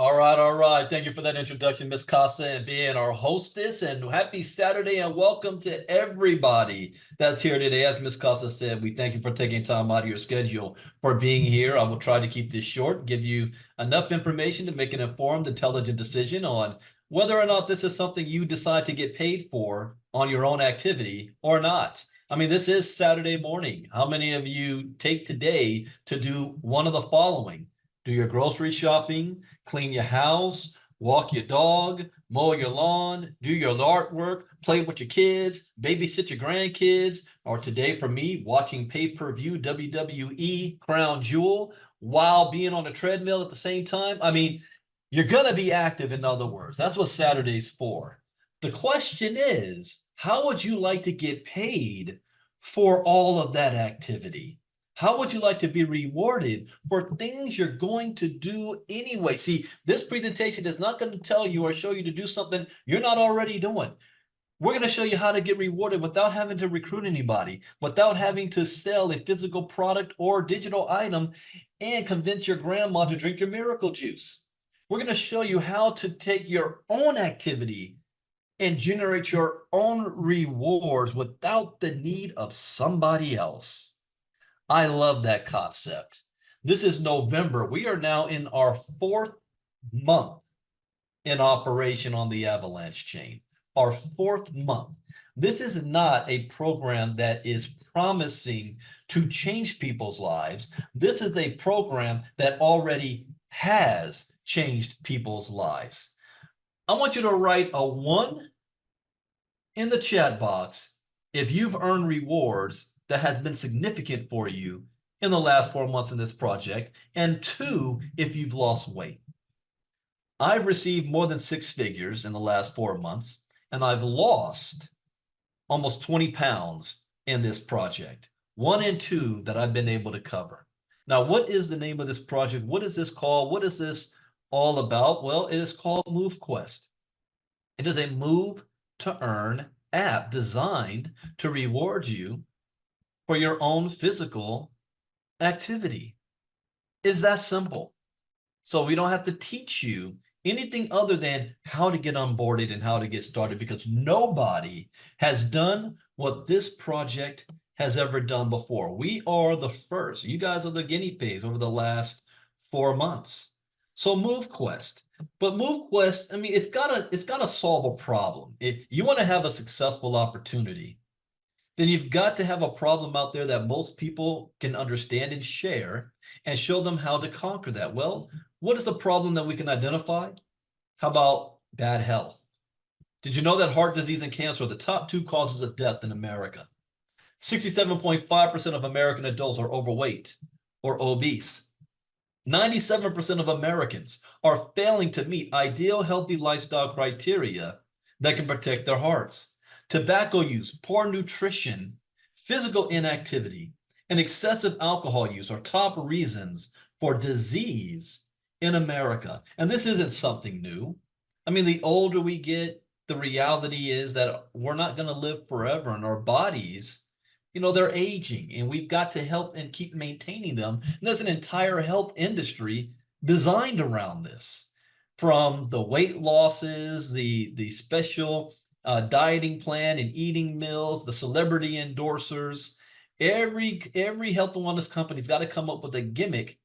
All right, all right. Thank you for that introduction, Miss Casa, and being our hostess. And happy Saturday, and welcome to everybody that's here today. As Miss Casa said, we thank you for taking time out of your schedule for being here. I will try to keep this short, give you enough information to make an informed, intelligent decision on whether or not this is something you decide to get paid for on your own activity or not. I mean, this is Saturday morning. How many of you take today to do one of the following? Do your grocery shopping, clean your house, walk your dog, mow your lawn, do your artwork, play with your kids, babysit your grandkids, or today for me, watching pay-per-view WWE Crown Jewel while being on a treadmill at the same time. I mean, you're going to be active, in other words. That's what Saturday's for. The question is, how would you like to get paid for all of that activity? How would you like to be rewarded for things you're going to do anyway? See, this presentation is not going to tell you or show you to do something you're not already doing. We're going to show you how to get rewarded without having to recruit anybody, without having to sell a physical product or digital item and convince your grandma to drink your miracle juice. We're going to show you how to take your own activity and generate your own rewards without the need of somebody else. I love that concept. This is November. We are now in our 4th month in operation on the Avalanche chain. Our 4th month. This is not a program that is promising to change people's lives. This is a program that already has changed people's lives. I want you to write a 1 in the chat box if you've earned rewards that has been significant for you in the last 4 months in this project, and 2, if you've lost weight. I've received more than 6 figures in the last 4 months, and I've lost almost 20 pounds in this project. 1 and 2 that I've been able to cover. Now, what is the name of this project? What is this called? What is this all about? Well, it is called MoveQuest. It is a move to earn app designed to reward you for your own physical activity. It's that simple. So we don't have to teach you anything other than how to get onboarded and how to get started, because nobody has done what this project has ever done before. We are the first. You guys are the guinea pigs over the last 4 months. So MoveQuest. But MoveQuest, I mean, it's gotta solve a problem. If you want to have a successful opportunity, then you've got to have a problem out there that most people can understand and share, and show them how to conquer that. Well, what is the problem that we can identify? How about bad health? Did you know that heart disease and cancer are the top 2 causes of death in America? 67.5% of American adults are overweight or obese. 97% of Americans are failing to meet ideal healthy lifestyle criteria that can protect their hearts. Tobacco use, poor nutrition, physical inactivity, and excessive alcohol use are top reasons for disease in America. And this isn't something new. I mean, the older we get, the reality is that we're not going to live forever, and our bodies, they're aging, and we've got to help and keep maintaining them. And there's an entire health industry designed around this, from the weight losses, the special dieting plan and eating meals, the celebrity endorsers. Every health and wellness company's got to come up with a gimmick,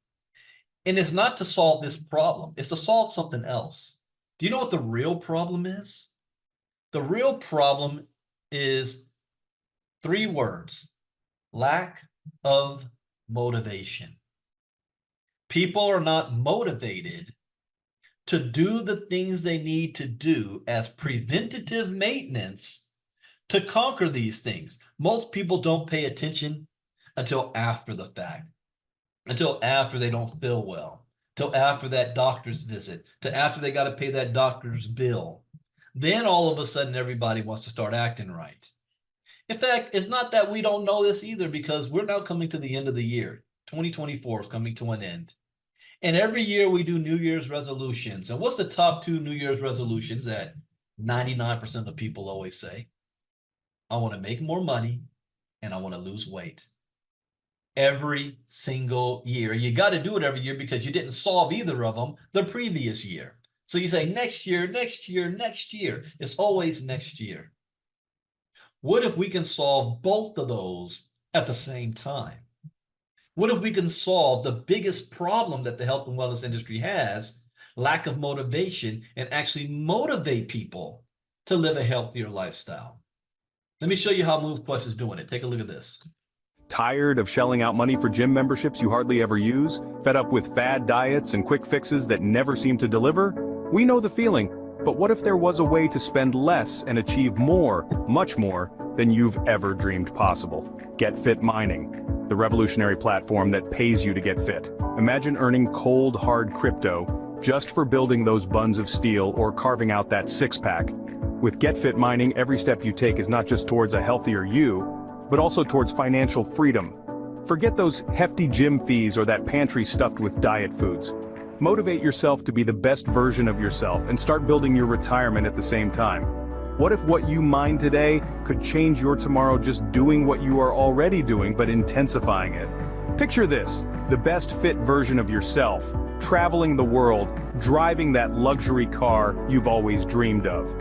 and it's not to solve this problem. It's to solve something else. Do you know what the real problem is? The real problem is 3 words: lack of motivation. People are not motivated to do the things they need to do as preventative maintenance to conquer these things. Most people don't pay attention until after the fact, until after they don't feel well, till after that doctor's visit, till after they got to pay that doctor's bill. Then all of a sudden, everybody wants to start acting right. In fact, it's not that we don't know this either, because we're now coming to the end of the year. 2024 is coming to an end. And every year we do New Year's resolutions. And what's the top 2 New Year's resolutions that 99% of people always say? I want to make more money and I want to lose weight. every single year. You got to do it every year because you didn't solve either of them the previous year. So you say next year, next year, next year. It's always next year. What if we can solve both of those at the same time? What if we can solve the biggest problem that the health and wellness industry has, lack of motivation, and actually motivate people to live a healthier lifestyle? Let me show you how MoveQuest is doing it. Take a look at this. Tired of shelling out money for gym memberships you hardly ever use? Fed up with fad diets and quick fixes that never seem to deliver? We know the feeling, but what if there was a way to spend less and achieve more, much more, than you've ever dreamed possible? Get Fit Mining, the revolutionary platform that pays you to get fit. Imagine earning cold, hard crypto just for building those buns of steel or carving out that six-pack. With Get Fit Mining, every step you take is not just towards a healthier you, but also towards financial freedom. Forget those hefty gym fees or that pantry stuffed with diet foods. Motivate yourself to be the best version of yourself and start building your retirement at the same time. What if what you mine today could change your tomorrow just doing what you are already doing but intensifying it? Picture this, the best fit version of yourself, traveling the world, driving that luxury car you've always dreamed of.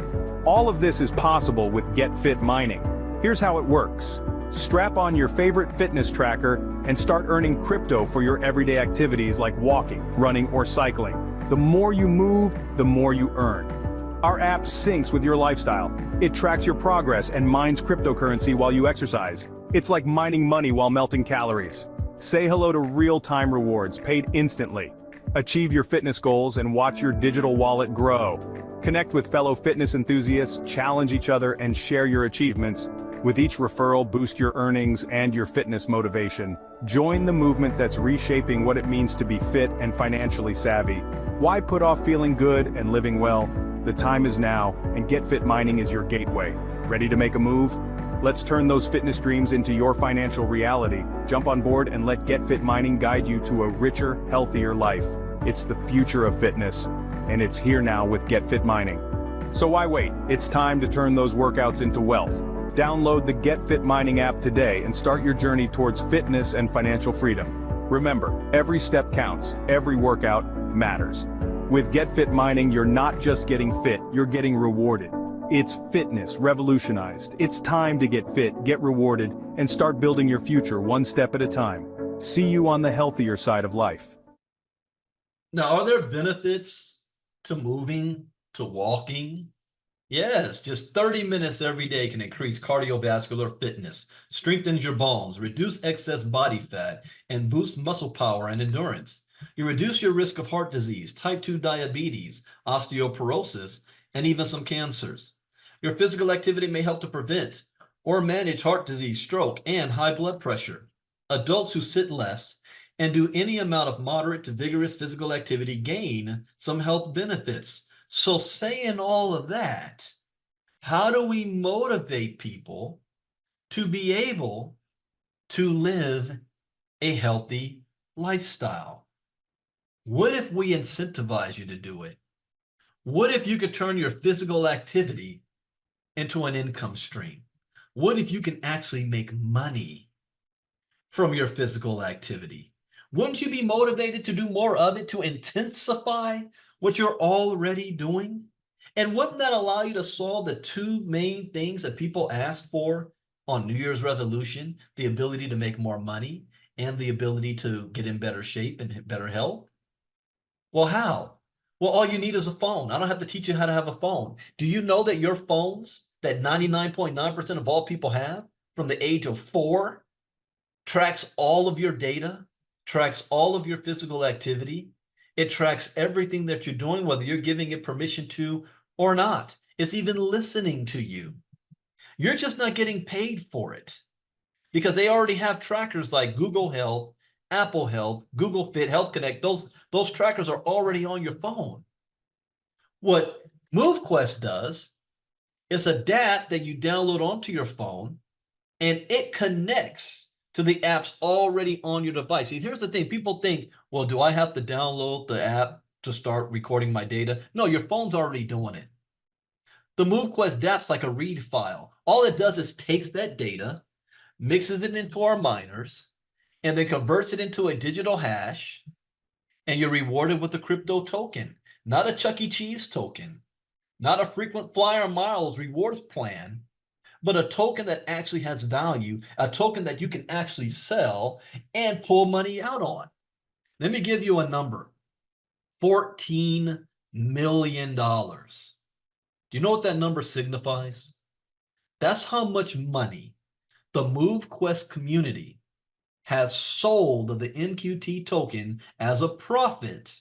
All of this is possible with Get Fit Mining. Here's how it works. Strap on your favorite fitness tracker and start earning crypto for your everyday activities like walking, running, or cycling. The more you move, the more you earn. Our app syncs with your lifestyle. It tracks your progress and mines cryptocurrency while you exercise. It's like mining money while melting calories. Say hello to real-time rewards paid instantly. Achieve your fitness goals and watch your digital wallet grow. Connect with fellow fitness enthusiasts, challenge each other, and share your achievements. With each referral, boost your earnings and your fitness motivation. Join the movement that's reshaping what it means to be fit and financially savvy. Why put off feeling good and living well? The time is now, and Get Fit Mining is your gateway. Ready to make a move? Let's turn those fitness dreams into your financial reality. Jump on board and let Get Fit Mining guide you to a richer, healthier life. It's the future of fitness, and it's here now with Get Fit Mining. So why wait? It's time to turn those workouts into wealth. Download the Get Fit Mining app today and start your journey towards fitness and financial freedom. Remember, every step counts, every workout matters. With Get Fit Mining, you're not just getting fit, you're getting rewarded. It's fitness revolutionized. It's time to get fit, get rewarded, and start building your future one step at a time. See you on the healthier side of life. Now, are there benefits to moving, to walking? Yes, just 30 minutes every day can increase cardiovascular fitness, strengthens your bones, reduce excess body fat, and boost muscle power and endurance. You reduce your risk of heart disease, type 2 diabetes, osteoporosis, and even some cancers. Your physical activity may help to prevent or manage heart disease, stroke, and high blood pressure. Adults who sit less and do any amount of moderate to vigorous physical activity gain some health benefits. So saying all of that, how do we motivate people to be able to live a healthy lifestyle? What if we incentivize you to do it? What if you could turn your physical activity into an income stream? What if you can actually make money from your physical activity? Wouldn't you be motivated to do more of it, to intensify what you're already doing? And wouldn't that allow you to solve the two main things that people ask for on New Year's resolution, the ability to make more money and the ability to get in better shape and better health? Well, how? Well, all you need is a phone. I don't have to teach you how to have a phone. Do you know that your phones, that 99.9% of all people have from the age of 4, tracks all of your data, tracks all of your physical activity? It tracks everything that you're doing, whether you're giving it permission to or not. It's even listening to you. You're just not getting paid for it because they already have trackers like Google Health, Apple Health, Google Fit, Health Connect. Those trackers are already on your phone. What MoveQuest does is a dApp that you download onto your phone, and it connects to the apps already on your device. See, here's the thing. People think, well, do I have to download the app to start recording my data? No, your phone's already doing it. The MoveQuest dApp's like a read file. All it does is takes that data, mixes it into our miners, and then converts it into a digital hash, and you're rewarded with a crypto token, not a Chuck E. Cheese token, not a frequent flyer miles rewards plan, but a token that actually has value, a token that you can actually sell and pull money out on. Let me give you a number. $14 million. Do you know what that number signifies? That's how much money the MoveQuest community has sold the MQT token as a profit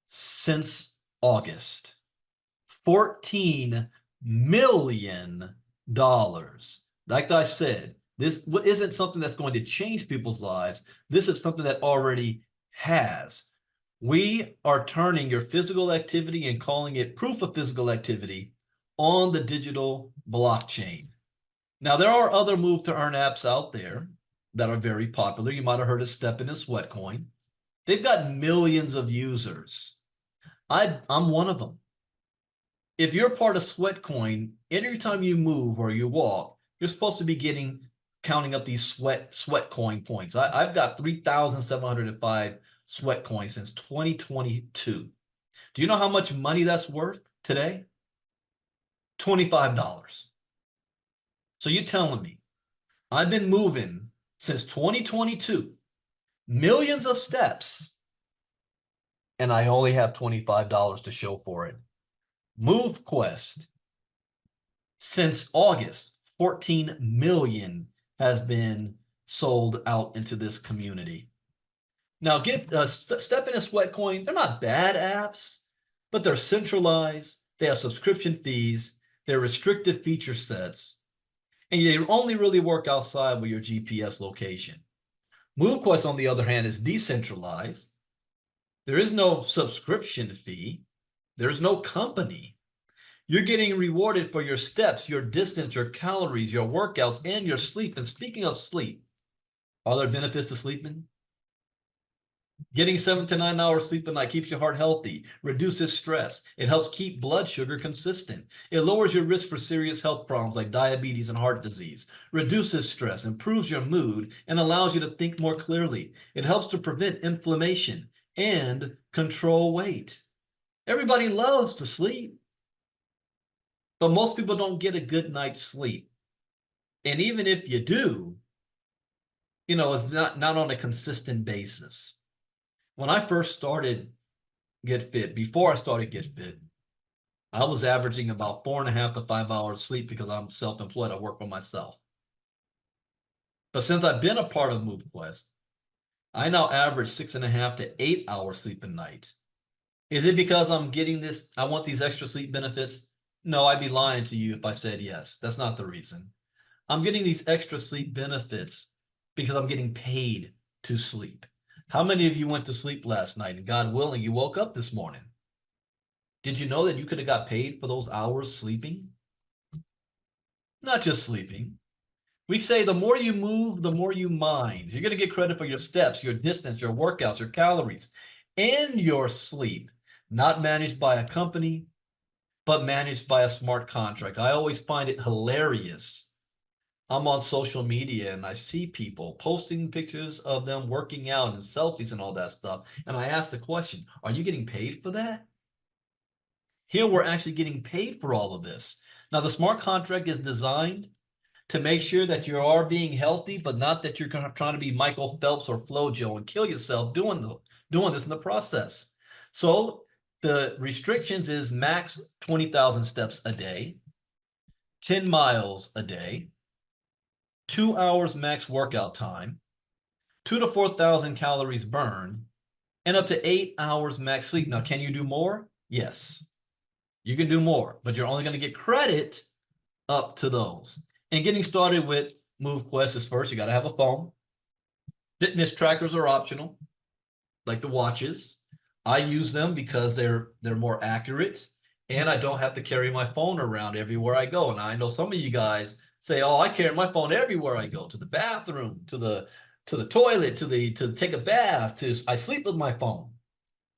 since August. $14 million. Like I said, this isn't something that's going to change people's lives. This is something that already has. We are turning your physical activity and calling it proof of physical activity on the digital blockchain. Now, there are other move to earn apps out there that are very popular. You might have heard of Step in a Sweatcoin. They've got millions of users. I'm one of them. If you're part of Sweatcoin, every time you move or you walk, you're supposed to be counting up these Sweatcoin points. I've got 3,705 Sweatcoins since 2022. Do you know how much money that's worth today? $25. So you're telling me I've been moving since 2022, millions of steps, and I only have $25 to show for it. MoveQuest, since August, 14 million has been sold out into this community. Now, Step in a Sweatcoin, they're not bad apps, but they're centralized. They have subscription fees. They're restrictive feature sets. And they only really work outside with your GPS location. MoveQuest, on the other hand, is decentralized. There is no subscription fee. There's no company. You're getting rewarded for your steps, your distance, your calories, your workouts, and your sleep. And speaking of sleep, are there benefits to sleeping? Getting 7 to 9 hours sleep a night keeps your heart healthy, reduces stress. It helps keep blood sugar consistent. It lowers your risk for serious health problems like diabetes and heart disease, reduces stress, improves your mood, and allows you to think more clearly. It helps to prevent inflammation and control weight. Everybody loves to sleep, but most people don't get a good night's sleep. And even if you do, it's not on a consistent basis. When I first started Get Fit, before I started Get Fit, I was averaging about 4.5 to 5 hours sleep because I'm self-employed. I work for myself. But since I've been a part of MoveQuest, I now average 6.5 to 8 hours sleep a night. Is it because I'm getting this, I want these extra sleep benefits? No, I'd be lying to you if I said yes. That's not the reason. I'm getting these extra sleep benefits because I'm getting paid to sleep. How many of you went to sleep last night and God willing, you woke up this morning? Did you know that you could have got paid for those hours sleeping? Not just sleeping. We say the more you move, the more you mind. You're going to get credit for your steps, your distance, your workouts, your calories, and your sleep. Not managed by a company, but managed by a smart contract. I always find it hilarious. I'm on social media and I see people posting pictures of them working out and selfies and all that stuff. And I ask the question, are you getting paid for that? Here we're actually getting paid for all of this. Now, the smart contract is designed to make sure that you are being healthy, but not that you're trying to be Michael Phelps or FloJo and kill yourself doing this in the process. So the restrictions is max 20,000 steps a day, 10 miles a day, 2 hours max workout time, 2,000 to 4,000 calories burned, and up to 8 hours max sleep. Now, can you do more? Yes, you can do more, but you're only going to get credit up to those. And getting started with MoveQuest is first, you got to have a phone. Fitness trackers are optional, like the watches. I use them because they're more accurate, and I don't have to carry my phone around everywhere I go. And I know some of you guys say, "Oh, I carry my phone everywhere I go, to the bathroom, to the toilet, to take a bath, I sleep with my phone."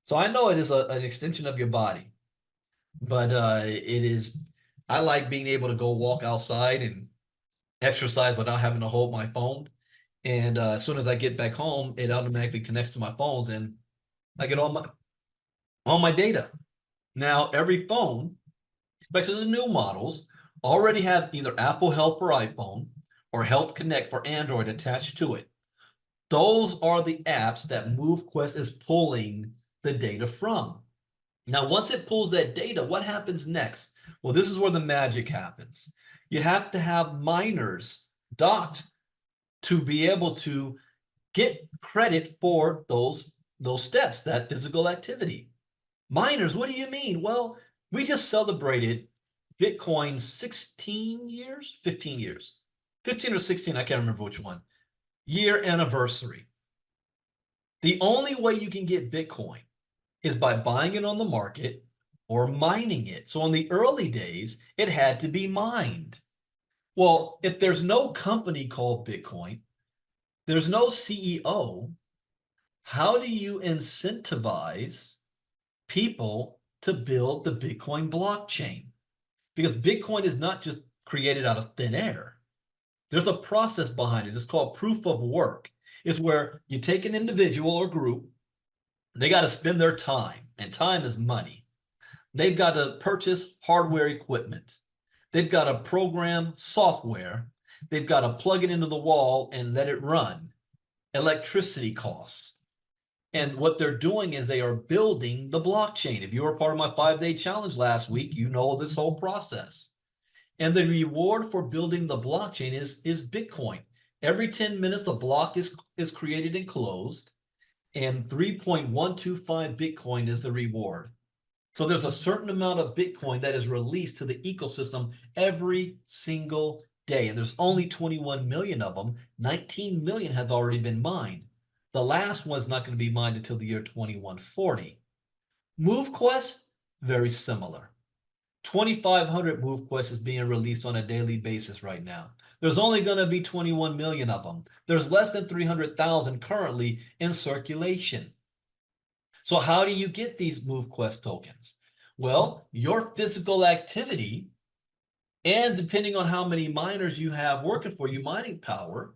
So I know it is an extension of your body, but I like being able to go walk outside and exercise without having to hold my phone. And as soon as I get back home, it automatically connects to my phones and I get all my data. Now, every phone, especially the new models, already have either Apple Health for iPhone or Health Connect for Android attached to it. Those are the apps that MoveQuest is pulling the data from. Now, once it pulls that data, what happens next? Well, this is where the magic happens. You have to have miners docked to be able to get credit for those steps, that physical activity. Miners, what do you mean? Well, we just celebrated Bitcoin's 16 years, 15 years, 15 or 16, I can't remember which one, year anniversary. The only way you can get Bitcoin is by buying it on the market or mining it. So in the early days, it had to be mined. Well, if there's no company called Bitcoin, there's no CEO, how do you incentivize people to build the Bitcoin blockchain? Because Bitcoin is not just created out of thin air. There's a process behind it. It's called proof of work. It's where you take an individual or group, they got to spend their time, and time is money. They've got to purchase hardware equipment. They've got to program software. They've got to plug it into the wall and let it run. Electricity costs. And what they're doing is they are building the blockchain. If you were part of my 5-day challenge last week, you know this whole process. And the reward for building the blockchain is Bitcoin. Every 10 minutes, a block is created and closed, and 3.125 Bitcoin is the reward. So there's a certain amount of Bitcoin that is released to the ecosystem every single day. And there's only 21 million of them. 19 million have already been mined. The last one's not going to be mined until the year 2140. MoveQuest, very similar. 2,500 MoveQuest is being released on a daily basis right now. There's only going to be 21 million of them. There's less than 300,000 currently in circulation. So how do you get these MoveQuest tokens? Well, your physical activity, and depending on how many miners you have working for you, mining power,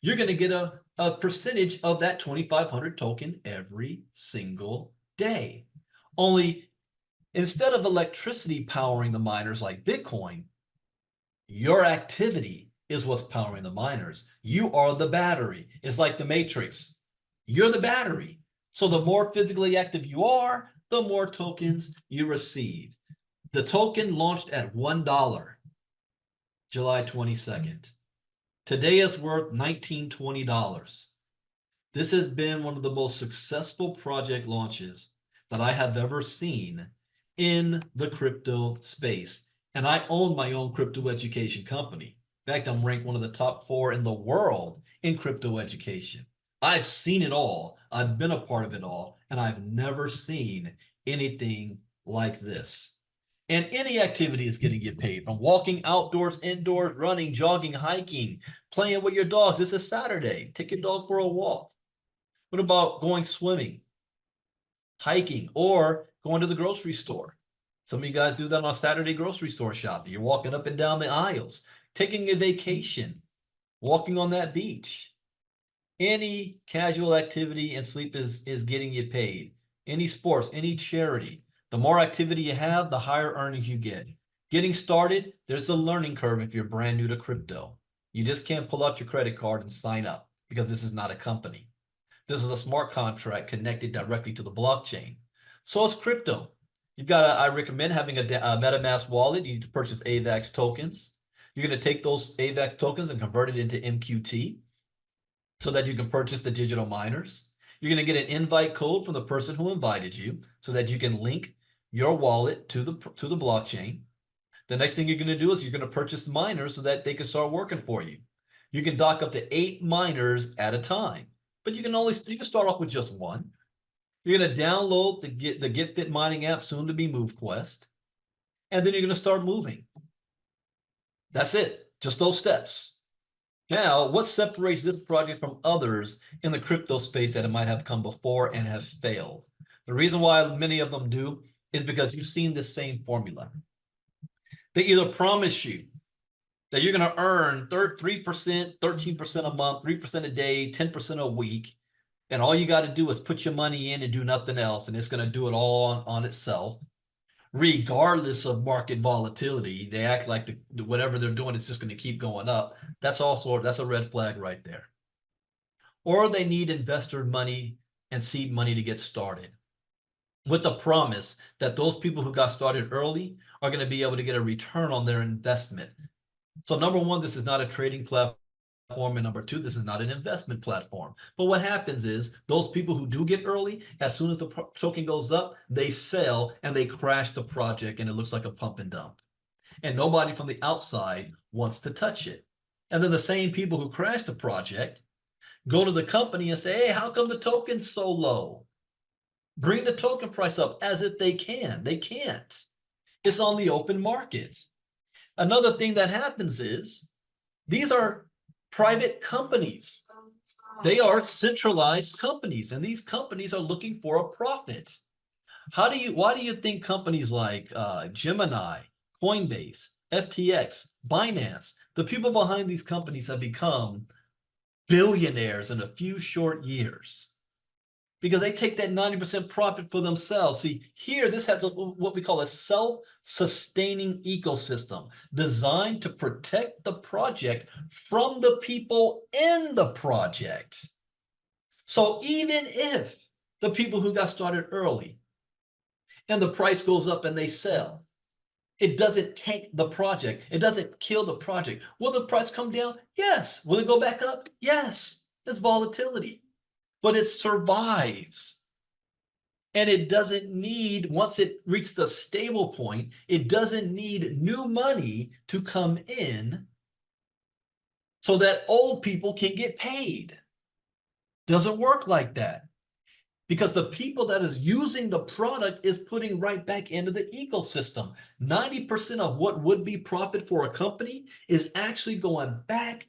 you're going to get a percentage of that 2,500 token every single day. Only instead of electricity powering the miners like Bitcoin, your activity is what's powering the miners. You are the battery. It's like the Matrix. You're the battery. So the more physically active you are, the more tokens you receive. The token launched at $1, July 22nd. Today is worth $19, $20. This has been one of the most successful project launches that I have ever seen in the crypto space. And I own my own crypto education company. In fact, I'm ranked one of the top 4 in the world in crypto education. I've seen it all. I've been a part of it all, and I've never seen anything like this. And any activity is going to get paid, from walking outdoors, indoors, running, jogging, hiking, playing with your dogs. This is Saturday. Take your dog for a walk. What about going swimming, hiking, or going to the grocery store? Some of you guys do that on Saturday grocery store shopping. You're walking up and down the aisles, taking a vacation, walking on that beach. Any casual activity and sleep is getting you paid. Any sports, any charity. The more activity you have, the higher earnings you get. Getting started, there's a learning curve if you're brand new to crypto. You just can't pull out your credit card and sign up, because this is not a company. This is a smart contract connected directly to the blockchain. So it's crypto. I recommend having a Metamask wallet. You need to purchase AVAX tokens. You're going to take those AVAX tokens and convert it into MQT so that you can purchase the digital miners. You're going to get an invite code from the person who invited you so that you can link your wallet to the blockchain. The next thing you're going to do is you're going to purchase the miners so that they can start working for you. You can dock up to 8 miners at a time, but you can start off with just one. You're going to download the GetFit mining app, soon to be MoveQuest, and then you're going to start moving. That's it. Just those steps. Now, what separates this project from others in the crypto space that it might have come before and have failed? The reason why many of them do is because you've seen the same formula. They either promise you that you're going to earn 3%, 13% a month, 3% a day, 10% a week. And all you got to do is put your money in and do nothing else. And it's going to do it all on itself, regardless of market volatility. They act like whatever they're doing is just going to keep going up. That's a red flag right there. Or they need investor money and seed money to get started, with the promise that those people who got started early are going to be able to get a return on their investment. So number one, this is not a trading platform. And number two, this is not an investment platform. But what happens is those people who do get early, as soon as the token goes up, they sell and they crash the project, and it looks like a pump and dump. And nobody from the outside wants to touch it. And then the same people who crash the project go to the company and say, hey, how come the token's so low? Bring the token price up, as if they can. They can't. It's on the open market. Another thing that happens is these are private companies. They are centralized companies, and these companies are looking for a profit. Why do you think companies like Gemini, Coinbase, FTX, Binance, the people behind these companies have become billionaires in a few short years? Because they take that 90% profit for themselves. See, here, this has what we call a self-sustaining ecosystem designed to protect the project from the people in the project. So even if the people who got started early and the price goes up and they sell, it doesn't tank the project. It doesn't kill the project. Will the price come down? Yes. Will it go back up? Yes. It's volatility. But it survives. And it doesn't need, once it reaches the stable point, it doesn't need new money to come in so that old people can get paid. Doesn't work like that. Because the people that is using the product is putting right back into the ecosystem. 90% of what would be profit for a company is actually going back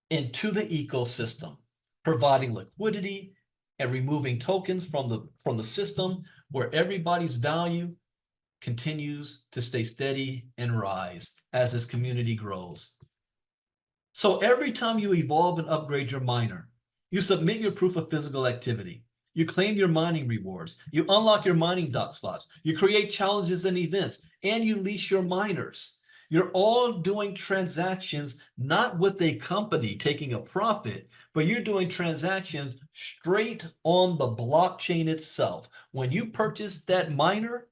into the ecosystem, providing liquidity and removing tokens from the system, where everybody's value continues to stay steady and rise as this community grows. So every time you evolve and upgrade your miner, you submit your proof of physical activity, you claim your mining rewards, you unlock your mining dot slots, you create challenges and events, and you lease your miners. You're all doing transactions not with a company taking a profit, but you're doing transactions straight on the blockchain itself. When you purchase that miner,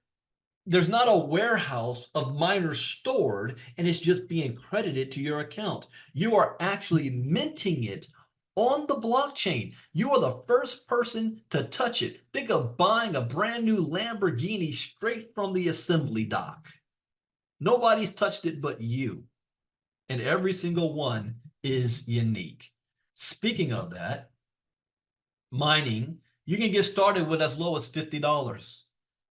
there's not a warehouse of miners stored and it's just being credited to your account. You are actually minting it on the blockchain. You are the first person to touch it. Think of buying a brand new Lamborghini straight from the assembly dock. Nobody's touched it but you. And every single one is unique. Speaking of that, mining, you can get started with as low as $50.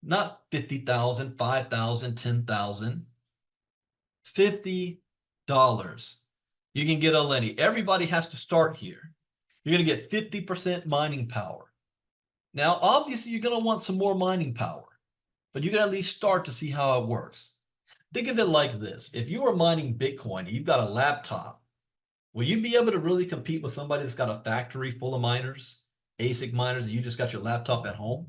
Not 50,000, 5,000, 10,000. $50. You can get a Lenny. Everybody has to start here. You're going to get 50% mining power. Now, obviously, you're going to want some more mining power, but you can at least start to see how it works. Think of it like this. If you were mining Bitcoin and you've got a laptop, will you be able to really compete with somebody that's got a factory full of miners, ASIC miners, and you just got your laptop at home?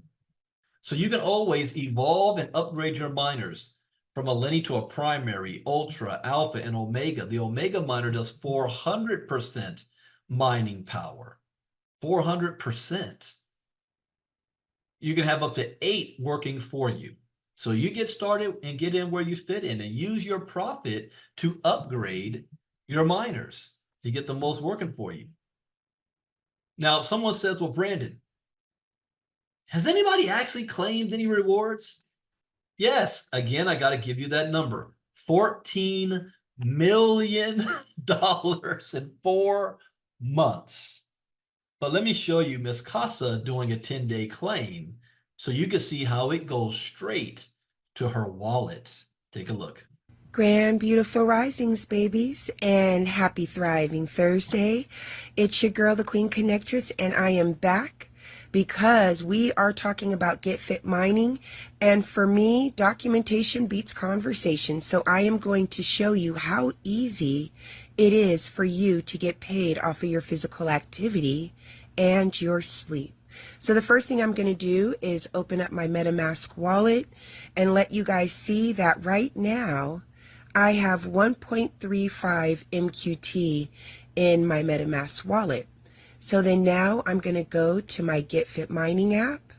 So you can always evolve and upgrade your miners from a Lenny to a primary, ultra, alpha, and omega. The omega miner does 400% mining power. 400%. You can have up to 8 working for you. So you get started and get in where you fit in and use your profit to upgrade your miners to get the most working for you. Now, someone says, well, Brandon, has anybody actually claimed any rewards? Yes. Again, I got to give you that number. $14 million in 4 months. But let me show you Miss Casa doing a 10-day claim so you can see how it goes straight to her wallet. Take a look. Grand beautiful risings, babies, and happy thriving Thursday. It's your girl, the Queen Connectress, and I am back because we are talking about Get Fit mining. And for me, documentation beats conversation. So I am going to show you how easy it is for you to get paid off of your physical activity and your sleep. So the first thing I'm going to do is open up my MetaMask wallet and let you guys see that right now I have 1.35 MQT in my MetaMask wallet. So then now I'm going to go to my Get Fit mining app.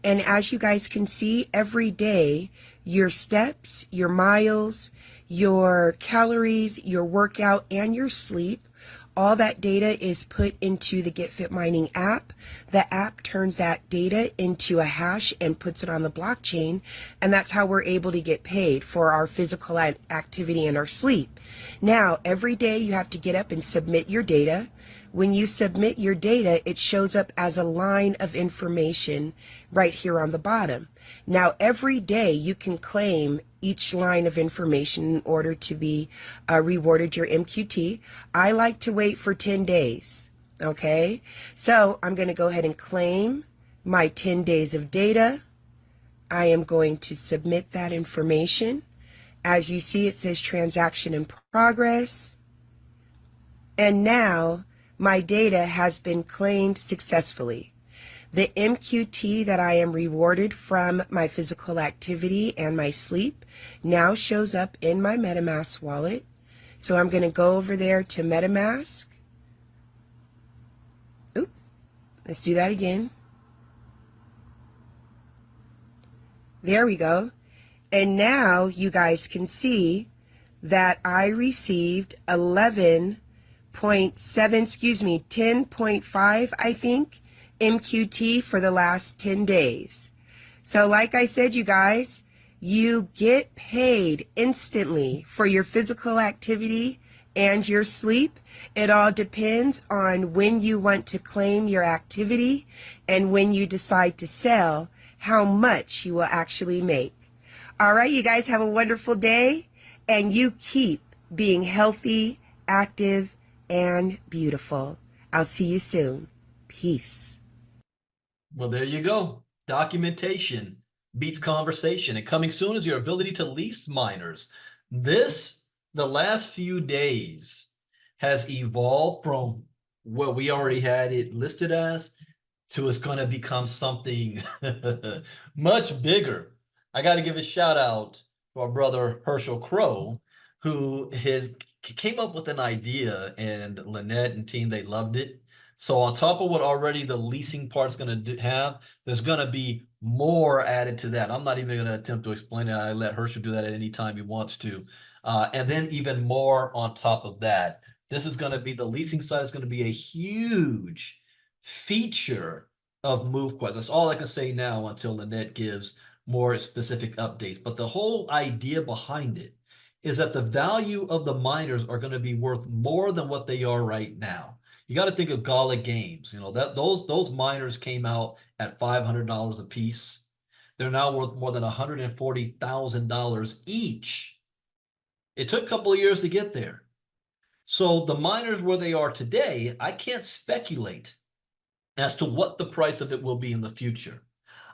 And as you guys can see, every day, your steps, your miles, your calories, your workout, and your sleep, all that data is put into the Get Fit mining app. The app turns that data into a hash and puts it on the blockchain, and that's how we're able to get paid for our physical activity and our sleep. Now, every day you have to get up and submit your data. When you submit your data, it shows up as a line of information right here on the bottom. Now, every day you can claim each line of information in order to be rewarded your MQT. I like to wait for 10 days, okay? So I'm going to go ahead and claim my 10 days of data. I am going to submit that information. As you see, it says transaction in progress. And now my data has been claimed successfully. The MQT that I am rewarded from my physical activity and my sleep now shows up in my MetaMask wallet. So I'm going to go over there to MetaMask. Oops, let's do that again. There we go. And now you guys can see that I received 10.5, I think, MQT for the last 10 days. So like I said, you guys, you get paid instantly for your physical activity and your sleep. It all depends on when you want to claim your activity and when you decide to sell, how much you will actually make. All right, you guys have a wonderful day, and you keep being healthy, active, and beautiful. I'll see you soon. Peace. Well, there you go. Documentation beats conversation. And coming soon is your ability to lease miners. The last few days, has evolved from what we already had it listed as to it's going to become something much bigger. I got to give a shout out to our brother Herschel Crow, who came up with an idea, and Lynette and team, they loved it. So on top of what already the leasing part's going to have, there's going to be more added to that. I'm not even going to attempt to explain it. I let Herschel do that at any time he wants to. And then even more on top of that, this is going to be, the leasing side is going to be a huge feature of MoveQuest. That's all I can say now until Lynette gives more specific updates. But the whole idea behind it is that the value of the miners are going to be worth more than what they are right now. You got to think of Gala Games. You know, that those miners came out at $500 a piece. They're now worth more than $140,000 each. It took a couple of years to get there. So the miners where they are today, I can't speculate as to what the price of it will be in the future.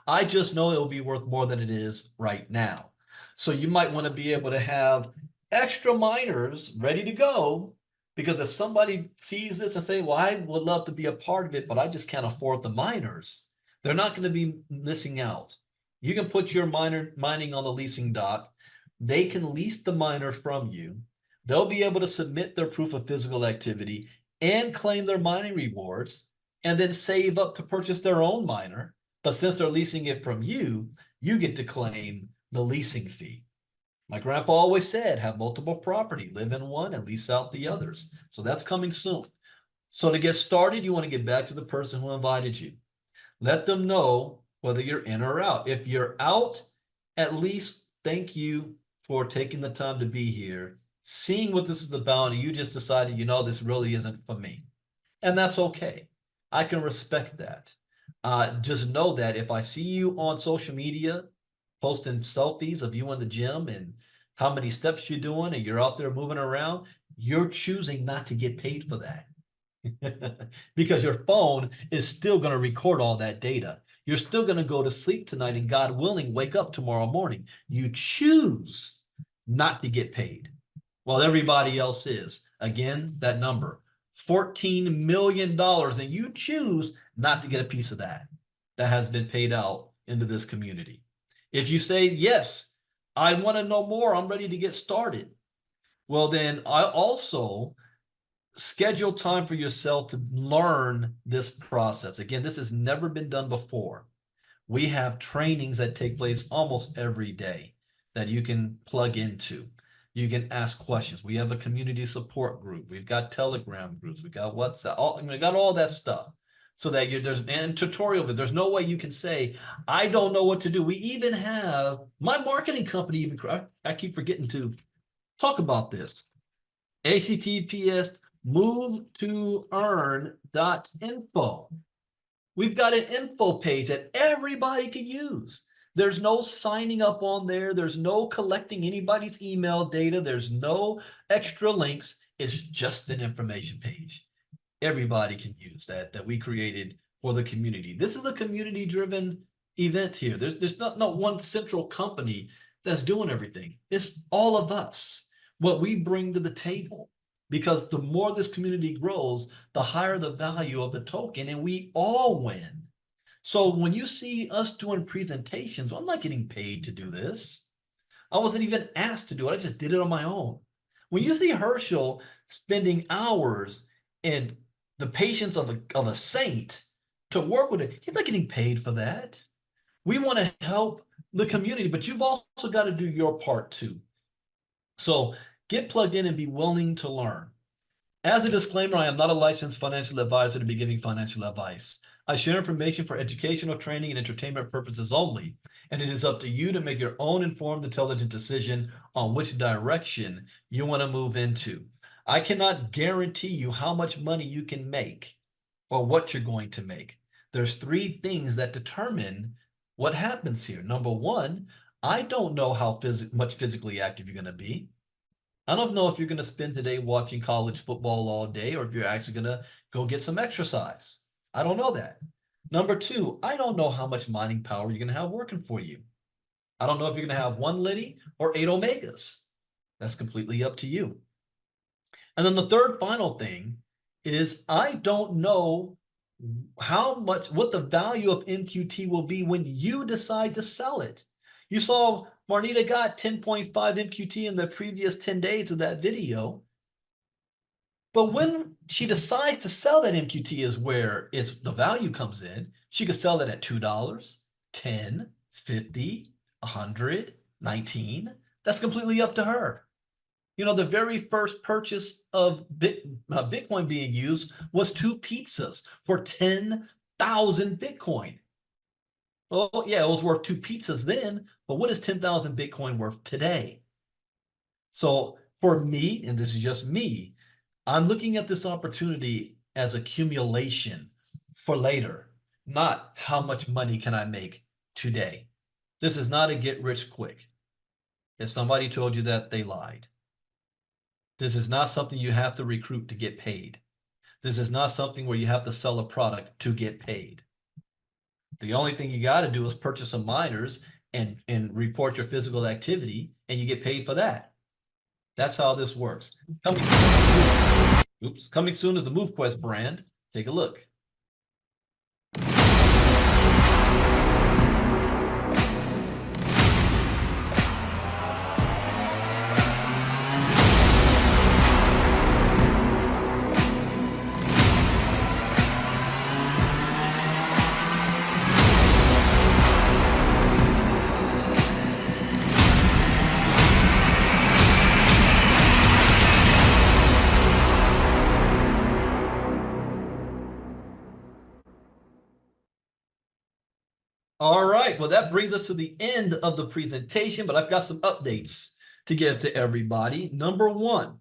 I just know it will be worth more than it is right now. So you might want to be able to have extra miners ready to go, because if somebody sees this and say, well, I would love to be a part of it, but I just can't afford the miners, they're not going to be missing out. You can put your mining on the leasing dock. They can lease the miner from you. They'll be able to submit their proof of physical activity and claim their mining rewards, and then save up to purchase their own miner. But since they're leasing it from you, you get to claim the leasing fee. My grandpa always said, have multiple property, live in one and lease out the others. So that's coming soon. So to get started, you want to get back to the person who invited you. Let them know whether you're in or out. If you're out, at least thank you for taking the time to be here, seeing what this is about, and you just decided, you know, this really isn't for me. And that's okay. I can respect that. Just know that if I see you on social media posting selfies of you in the gym and how many steps you're doing and you're out there moving around, you're choosing not to get paid for that. Because your phone is still going to record all that data. You're still going to go to sleep tonight and, God willing, wake up tomorrow morning. You choose not to get paid while everybody else is. Again, that number, $14 million, and you choose not to get a piece of that has been paid out into this community. If you say, yes, I want to know more, I'm ready to get started, well, then I also schedule time for yourself to learn this process. Again, this has never been done before. We have trainings that take place almost every day that you can plug into. You can ask questions. We have a community support group. We've got Telegram groups. We got WhatsApp. We got all that stuff. So that there's and tutorial, but there's no way you can say, I don't know what to do. We even have my marketing company, even I keep forgetting to talk about this. HTTPS MoveToEarn.info. We've got an info page that everybody can use. There's no signing up on there. There's no collecting anybody's email data. There's no extra links. It's just an information page. Everybody can use that we created for the community. This is a community-driven event here. There's not one central company that's doing everything. It's all of us, what we bring to the table. Because the more this community grows, the higher the value of the token, and we all win. So when you see us doing presentations, well, I'm not getting paid to do this. I wasn't even asked to do it. I just did it on my own. When you see Herschel spending hours in the patience of a saint to work with it, he's not getting paid for that. We want to help the community, but you've also got to do your part too. So get plugged in and be willing to learn. As a disclaimer, I am not a licensed financial advisor to be giving financial advice. I share information for educational, training, and entertainment purposes only, and it is up to you to make your own informed, intelligent decision on which direction you want to move into. I cannot guarantee you how much money you can make or what you're going to make. There's three things that determine what happens here. Number one, I don't know how much physically active you're going to be. I don't know if you're going to spend today watching college football all day or if you're actually going to go get some exercise. I don't know that. Number two, I don't know how much mining power you're going to have working for you. I don't know if you're going to have 1 Liddy or 8 Omegas. That's completely up to you. And then the third final thing is I don't know what the value of MQT will be when you decide to sell it. You saw Marnita got 10.5 MQT in the previous 10 days of that video. But when she decides to sell that MQT is where the value comes in. She could sell it at $2, 10, 50, 100, 19. That's completely up to her. You know, the very first purchase of Bitcoin being used was 2 pizzas for 10,000 Bitcoin. Well, yeah, it was worth 2 pizzas then, but what is 10,000 Bitcoin worth today? So for me, and this is just me, I'm looking at this opportunity as accumulation for later, not how much money can I make today. This is not a get rich quick. If somebody told you that, they lied. This is not something you have to recruit to get paid. This is not something where you have to sell a product to get paid. The only thing you got to do is purchase some miners and report your physical activity, and you get paid for that. That's how this works. Coming soon is the MoveQuest brand. Take a look. All right, well, that brings us to the end of the presentation, but I've got some updates to give to everybody. Number one,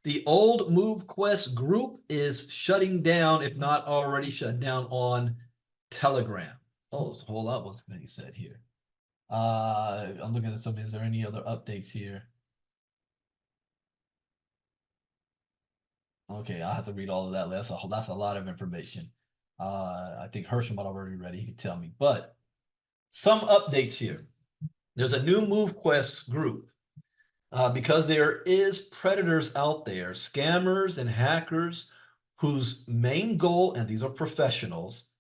the old MoveQuest group is shutting down, if not already shut down, on Telegram. Oh, there's a whole lot was being said here. I'm looking at something. Is there any other updates here? Okay, I have to read all of that. That's a lot of information. I think Herschel might already read it. He can tell me. But some updates here. There's a new MoveQuest group because there is predators out there, scammers and hackers whose main goal, and these are professionals,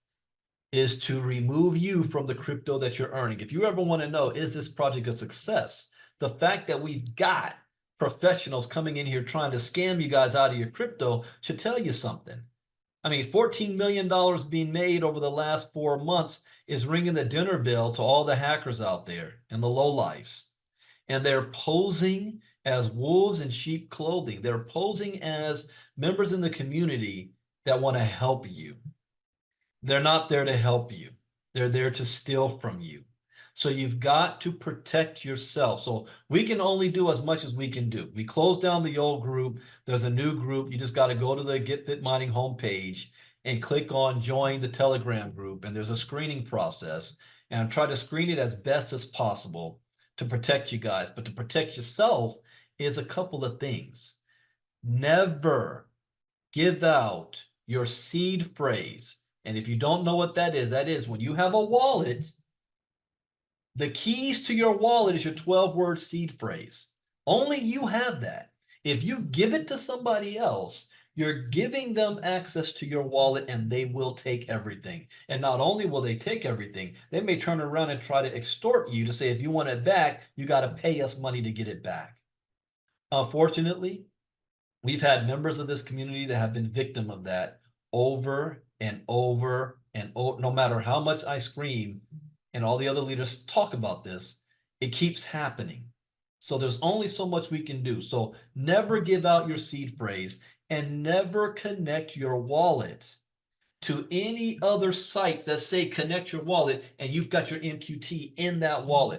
is to remove you from the crypto that you're earning. If you ever want to know, is this project a success? The fact that we've got professionals coming in here trying to scam you guys out of your crypto should tell you something. I mean, $14 million being made over the last 4 months is ringing the dinner bell to all the hackers out there and the lowlifes. And they're posing as wolves in sheep clothing. They're posing as members in the community that want to help you. They're not there to help you. They're there to steal from you. So you've got to protect yourself. So we can only do as much as we can do. We closed down the old group. There's a new group. You just got to go to the Get Fit Mining homepage and click on join the Telegram group. And there's a screening process. And try to screen it as best as possible to protect you guys. But to protect yourself is a couple of things. Never give out your seed phrase. And if you don't know what that is when you have a wallet, the keys to your wallet is your 12-word seed phrase. Only you have that. If you give it to somebody else, you're giving them access to your wallet and they will take everything. And not only will they take everything, they may turn around and try to extort you to say, if you want it back, you got to pay us money to get it back. Unfortunately, we've had members of this community that have been victim of that over and over and over. No matter how much I scream and all the other leaders talk about this, it keeps happening. So there's only so much we can do. So never give out your seed phrase and never connect your wallet to any other sites that say connect your wallet and you've got your MQT in that wallet.